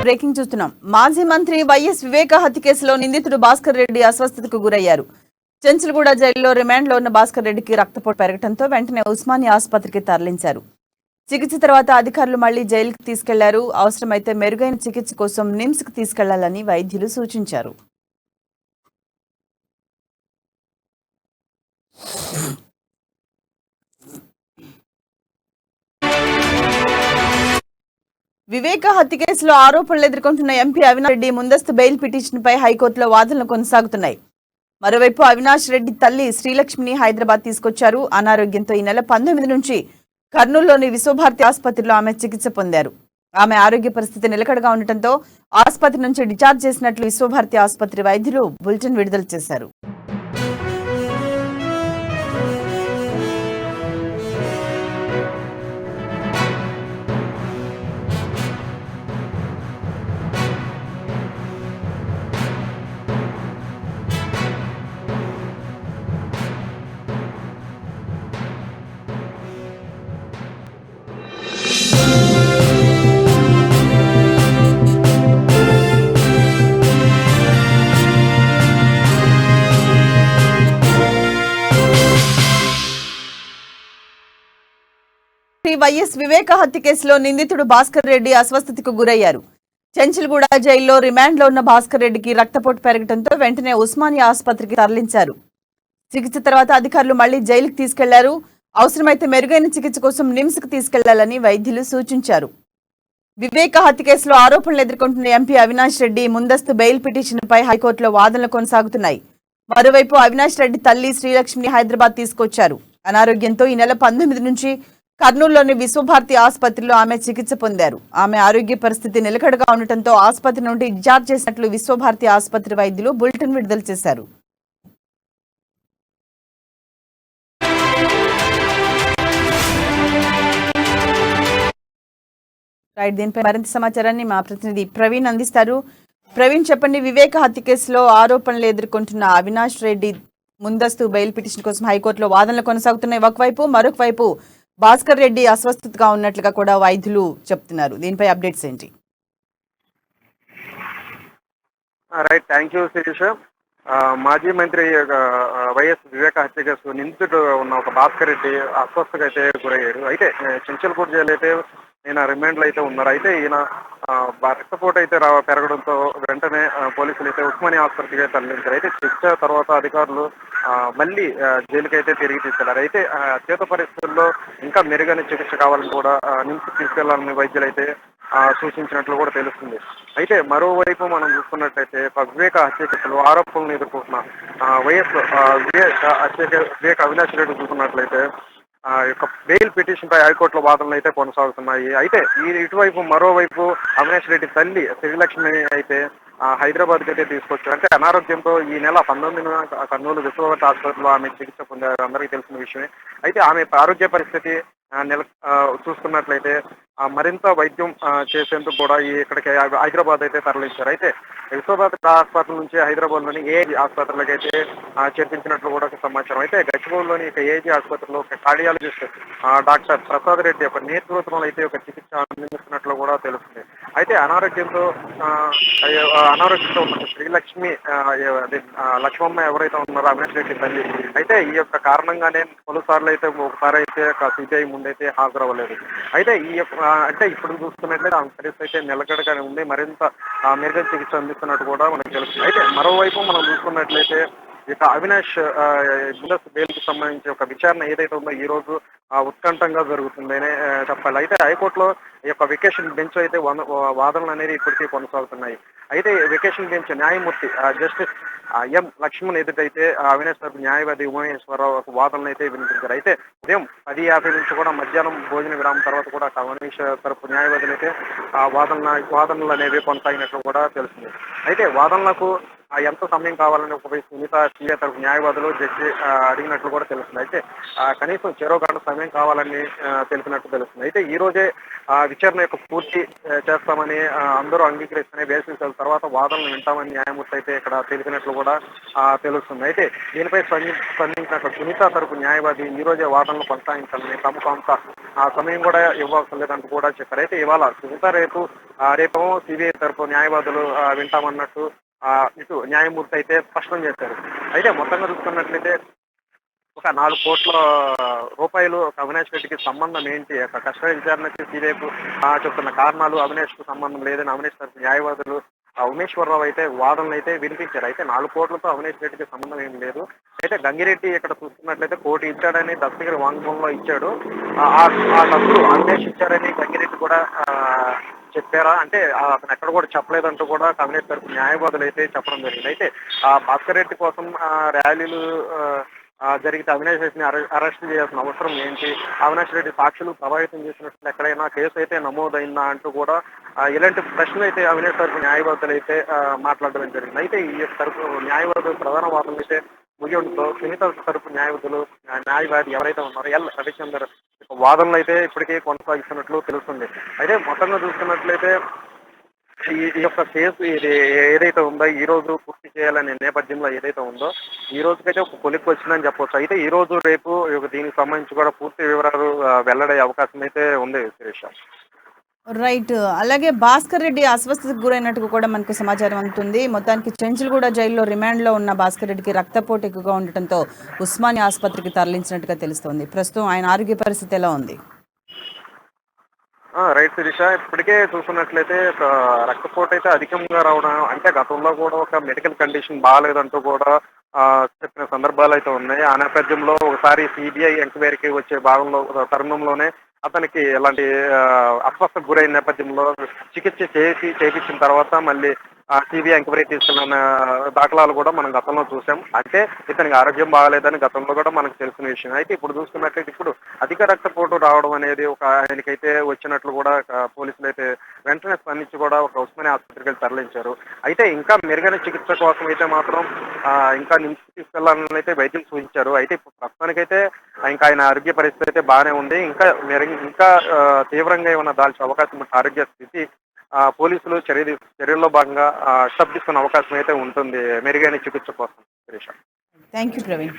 Breaking చూస్తున్నాం. మాజీ మంత్రి వైఎస్ వివేక హత్య కేసులో నిందితుడు భాస్కర్ రెడ్డి అస్వస్థతకు గురయ్యారు. చెంచులగూడ జైలులో రిమాండ్లో ఉన్న భాస్కర్ రెడ్డికి రక్తపోటు పెరగడంతో వెంటనే ఉస్మానియా ఆసుపత్రికి తరలించారు. చికిత్స తర్వాత అధికారులు మళ్లీ జైలుకు తీసుకెళ్లారు. అవసరమైతే మెరుగైన చికిత్స కోసం నిమ్స్కు తీసుకెళ్లాలని వైద్యులు సూచించారు. వివేక హత్య కేసులో ఆరోపణలు ఎదుర్కొంటున్న ఎంపీ అవినాష్ రెడ్డి ముందస్తు బెయిల్ పిటిషన్పై హైకోర్టులో వాదనలు కొనసాగుతున్నాయి. మరోవైపు అవినాష్ రెడ్డి తల్లి శ్రీలక్ష్మిని హైదరాబాద్ తీసుకొచ్చారు. అనారోగ్యంతో ఈ నెల 19 నుంచి కర్నూలులోని విశ్వభారతి ఆసుపత్రిలో ఆమె చికిత్స పొందారు. ఆమె ఆరోగ్య పరిస్థితి నిలకడగా ఉండటంతో ఆసుపత్రి నుంచి డిశ్చార్జ్ చేసినట్లు విశ్వభారతి ఆసుపత్రి వైద్యులు బులెటిన్ విడుదల చేశారు. వైఎస్ వివేక హత్య కేసులో నిందితుడు భాస్కర్ రెడ్డి అస్వస్థతకు గురయ్యారు. చెంచులగూడ జైల్లో రిమాండ్లో ఉన్న భాస్కర్ రెడ్డికి రక్తపోటు పెరగడంతో వెంటనే ఉస్మానియా ఆసుపత్రికి తరలించారు. చికిత్స తర్వాత అధికారులు మళ్లీ జైలుకు తీసుకెళ్లారు. అవసరమైతే మెరుగైన చికిత్స కోసం నిమ్స్కు తీసుకెళ్లాలని వైద్యులు సూచించారు. వివేక హత్య కేసులో ఆరోపణలు ఎదుర్కొంటున్న ఎంపీ అవినాష్ రెడ్డి ముందస్తు బెయిల్ పిటిషన్పై హైకోర్టులో వాదనలు కొనసాగుతున్నాయి. మరోవైపు అవినాష్ రెడ్డి తల్లి శ్రీలక్ష్మిని హైదరాబాద్ తీసుకొచ్చారు. అనారోగ్యంతో ఈ నెల 19 నుంచి కర్నూలులోని విశ్వభారతి ఆసుపత్రిలో ఆమె చికిత్స పొందారు. ఆమె ఆరోగ్య పరిస్థితి నిలకడగా ఉండటంతో ఆసుపత్రి నుండి డిశ్చార్జ్ చేసినట్లు విశ్వభారతి ఆసుపత్రి వైద్యులు బులెటిన్ విడుదల చేశారు. దీనిపై మరింత సమాచారాన్ని మా ప్రతినిధి ప్రవీణ్ అందిస్తారు. ప్రవీణ్, చెప్పండి. వివేక హత్య కేసులో ఆరోపణలు ఎదుర్కొంటున్న అవినాష్ రెడ్డి ముందస్తు బెయిల్ పిటిషన్ కోసం హైకోర్టులో వాదనలు కొనసాగుతున్నాయి. ఒకవైపు, మరొక వైపు భాస్కర్ రెడ్డి అస్వస్థతగా ఉన్నట్లుగా కూడా వైద్యులు చెప్తున్నారు. దీనిపై అప్డేట్స్ ఏంటి? Right, thank you Sirisha. మాజీ మంత్రి వైఎస్ వివేక హత్య కేసు నిందితుడు ఉన్న ఒక భాస్కర్ రెడ్డి అస్వస్థతకు అయితే గురయ్యారు. అయితే చెంచల్గూడ జైలు అయితే ఈయన రిమాండ్లో అయితే ఉన్నారు. అయితే ఈయన రక్తపోటు అయితే పెరగడంతో వెంటనే పోలీసులు అయితే ఉస్మానియా ఆసుపత్రికి తరలించారు. అయితే చికిత్స తర్వాత అధికారులు మళ్ళీ జైలుకి అయితే తిరిగి తీసుకెళ్లారు. అయితే చేత పరిస్థితుల్లో ఇంకా మెరుగైన చికిత్స కావాలని కూడా నిమ్స్కి తీసుకెళ్లాలని వైద్యులు అయితే సూచించినట్లు కూడా తెలుస్తుంది. అయితే మరోవైపు మనం చూసుకున్నట్లయితే వివేక హత్య కేసులో ఆరోపణలను ఎదుర్కొంటున్న వివేక అవినాష్ రెడ్డి చూసుకున్నట్లయితే యొక్క బెయిల్ పిటిషన్ పై హైకోర్టులో వాదనలు అయితే కొనసాగుతున్నాయి. అయితే ఇటువైపు మరోవైపు అవినాష్ రెడ్డి తల్లి శ్రీలక్ష్మి అయితే హైదరాబాద్కి అయితే తీసుకొచ్చారు. అంటే అనారోగ్యంతో ఈ నెల 19న కర్నూలు విశ్వభారతి ఆసుపత్రిలో ఆమె చికిత్స పొందారు, అందరికీ తెలిసిన విషయమే. అయితే ఆమె ఆరోగ్య పరిస్థితి చూసుకున్నట్లయితే మరింత వైద్యం చేసేందుకు కూడా ఇక్కడికి హైదరాబాద్ అయితే తరలించారు. అయితే విశ్వభారతి హాస్పిటల్ నుంచి హైదరాబాద్లోని ఏఐజీ ఆసుపత్రులకు అయితే చేర్పించినట్లు కూడా సమాచారం. అయితే గచ్చిబౌలిలోని ఏఐజీ ఆసుపత్రిలో ఒక కార్డియాలజిస్ట్ డాక్టర్ ప్రసాద్ రెడ్డి యొక్క నేతృత్వంలో అయితే ఒక చికిత్స అందిస్తున్నట్లు కూడా తెలుస్తుంది. అయితే అనారోగ్యంతో ఉన్న శ్రీలక్ష్మి లక్ష్మమ్మ ఎవరైతే ఉన్నారో అవినాష్ రెడ్డి తల్లి అయితే ఈ యొక్క కారణంగానే పలుసార్లు అయితే ఒకసారి అయితే సిబిఐ ముందైతే హాజరవ్వలేదు. అయితే అంటే ఇప్పుడు చూసుకున్నట్లయితే ఆమె పరిస్థితి అయితే నిలకడగానే ఉంది, మరింత మెరుగైన చికిత్స అందిస్తున్నట్టు కూడా మనకు తెలుస్తుంది. అయితే మరోవైపు మనం చూసుకున్నట్లయితే ఇక అవినాష్ ముందస్తు బెయిల్కి సంబంధించి ఒక విచారణ ఏదైతే ఉందో ఈ రోజు ఉత్కంఠంగా జరుగుతుందనే చెప్పాలి. అయితే హైకోర్టులో ఈ యొక్క వెకేషన్ బెంచ్ అయితే వాదనలు అనేది ఇప్పటికీ కొనసాగుతున్నాయి. అయితే వెకేషన్ బెంచ్ న్యాయమూర్తి జస్టిస్ ఎం లక్ష్మణ్ ఎదుటైతే అవినాష్ తరపు న్యాయవాది ఉమేశ్వరరావు ఒక వాదనలు అయితే వినిపించారు. అయితే ఉదయం 10:50 నుంచి కూడా మధ్యాహ్నం భోజన విరామం తర్వాత కూడా అవినాష్ తరపు న్యాయవాదులు అయితే వాదనలు అనేవి కొనసాగినట్లు కూడా తెలుస్తుంది. అయితే వాదనలకు ఎంత సమయం కావాలని ఒక సునీత సీఏ తరపు న్యాయవాదులు జడ్జి అడిగినట్లు కూడా తెలుస్తుంది. అయితే కనీసం చెరో గంట సమయం కావాలని తెలిపినట్టు తెలుస్తుంది. అయితే ఈ రోజే విచారణ యొక్క పూర్తి చేస్తామని అందరూ అంగీకరిస్తేనే బేసిస్ తర్వాత వాదనలు వింటామని న్యాయమూర్తి అయితే ఇక్కడ తెలిపినట్లు కూడా తెలుస్తుంది. అయితే దీనిపై స్పందించిన సునీత తరపు న్యాయవాది ఈ రోజే వాదనలు కొనసాగించాలని తమకు అంత సమయం కూడా ఇవ్వాల్సిన లేదంటూ కూడా చెప్పారు. అయితే ఇవాళ సునీత రేపేమో సిబిఐ తరపు న్యాయవాదులు వింటామన్నట్టు ఇటు న్యాయమూర్తి అయితే స్పష్టం చేశారు. అయితే మొత్తంగా చూసుకున్నట్లయితే ఒక 4 కోట్ల రూపాయలు అవినాష్ రెడ్డికి సంబంధం ఏంటి, కస్టడీ విచారణకి సిబిఐకు చెప్తున్న కారణాలు అవినాష్ కు సంబంధం లేదని అవినాష్ తరపు న్యాయవాదులు ఉమేశ్వరరావు అయితే వాదనలు అయితే వినిపించారు. అయితే 4 కోట్లతో అవినాష్ రెడ్డికి సంబంధం ఏం లేదు. అయితే గంగిరెడ్డి ఇక్కడ చూస్తున్నట్లయితే కోటి ఇచ్చాడని దస్తగిరి వాంగ్మూలంలో ఇచ్చాడు. ఆ డబ్బులు అవినాష్ ఇచ్చారని గంగిరెడ్డి కూడా చెప్పారా అంటే అతను ఎక్కడ కూడా చెప్పలేదంటూ కూడా అవినాష్ తరపు న్యాయవాదులు అయితే చెప్పడం జరిగింది. అయితే భాస్కర్ రెడ్డి కోసం ర్యాలీలు జరిగితే అవినాష్ రెడ్డిని అరెస్ట్ చేయాల్సిన అవసరం ఏంటి, అవినాష్ రెడ్డి సాక్షులు ప్రభావితం చేసినట్లు ఎక్కడైనా కేసు అయితే నమోదైందా అంటూ కూడా ఇలాంటి ప్రశ్నలు అయితే అవినాష్ తరపు న్యాయవాదులు అయితే మాట్లాడడం జరిగింది. అయితే ఈ తరపు న్యాయవాదులు ప్రధాన వాదనలు అయితే ముగియడంతో సునీత తరపు న్యాయవాది ఎవరైతే ఉన్నారో ఎల్ రవిచందర్ వాదనలు అయితే ఇప్పటికే కొనసాగిస్తున్నట్లు తెలుస్తుంది. అయితే మొత్తంగా చూస్తున్నట్లయితే ఈ యొక్క కేసు ఇది ఏదైతే ఉందో ఈ రోజు పూర్తి చేయాలనే నేపథ్యంలో ఏదైతే ఉందో ఈ రోజుకైతే ఒక కొలిక్కి వచ్చిందని చెప్పవచ్చు. అయితే ఈ రోజు రేపు దీనికి సంబంధించి కూడా పూర్తి వివరాలు వెల్లడే అవకాశం అయితే ఉంది శిరీష. రైట్. అలాగే భాస్కర్ రెడ్డి అస్వస్థతకు గురైనట్టుగా కూడా మనకు సమాచారం అందుతుంది. మొత్తానికి చెంచులగూడ జైల్లో రిమాండ్లో ఉన్న భాస్కర్ రెడ్డికి రక్తపోటు ఎక్కువగా ఉండటంతో ఉస్మానియా ఆసుపత్రికి తరలించినట్టుగా తెలుస్తోంది. ప్రస్తుతం ఆయన ఆరోగ్య పరిస్థితి ఎలా ఉంది? రైట్ శిరీష, ఇప్పటికే చూసుకున్నట్లయితే రక్తపోటు అయితే అధికంగా రావడం అంటే గతంలో కూడా ఒక మెడికల్ కండిషన్ బాగాలేదంటూ కూడా చెప్పిన సందర్భాలు అయితే ఉన్నాయి. ఆ నేపథ్యంలో ఒకసారి సిబిఐ ఎంక్వైరీకి వచ్చే భాగంలో తరుణంలోనే అతనికి ఇలాంటి అస్వస్థకు గురైన నేపథ్యంలో చికిత్స చేయించిన తర్వాత మళ్ళీ సిబిఐ ఎంక్వైరీ తీసుకున్న దాఖలాలు కూడా మనం గతంలో చూసాం. అంటే ఇతనికి ఆరోగ్యం బాగాలేదని గతంలో కూడా మనకు తెలిసిన విషయం. అయితే ఇప్పుడు చూసుకున్నట్లయితే ఇప్పుడు అధిక రక్తపోటు రావడం అనేది ఒక ఆయనకైతే వచ్చినట్లు కూడా పోలీసులు అయితే వెంటనే స్పందించి కూడా ఒక ఉస్మానియా ఆసుపత్రికి తరలించారు. అయితే ఇంకా మెరుగైన చికిత్స కోసం అయితే మాత్రం ఇంకా నిమ్స్కి తీసుకెళ్లాలని అయితే వైద్యులు సూచించారు. అయితే ఇప్పుడు ప్రస్తుతానికైతే ఇంకా ఆయన ఆరోగ్య పరిస్థితి అయితే బాగానే ఉంది. ఇంకా తీవ్రంగా ఏమన్నా దాల్చే అవకాశం ఉన్న ఆరోగ్య స్థితి పోలీసులు చర్యల్లో భాగంగా శ్రద్ధిస్తున్న అవకాశం అయితే ఉంటుంది మెరుగైన చికిత్స కోసం. Thank you Praveen.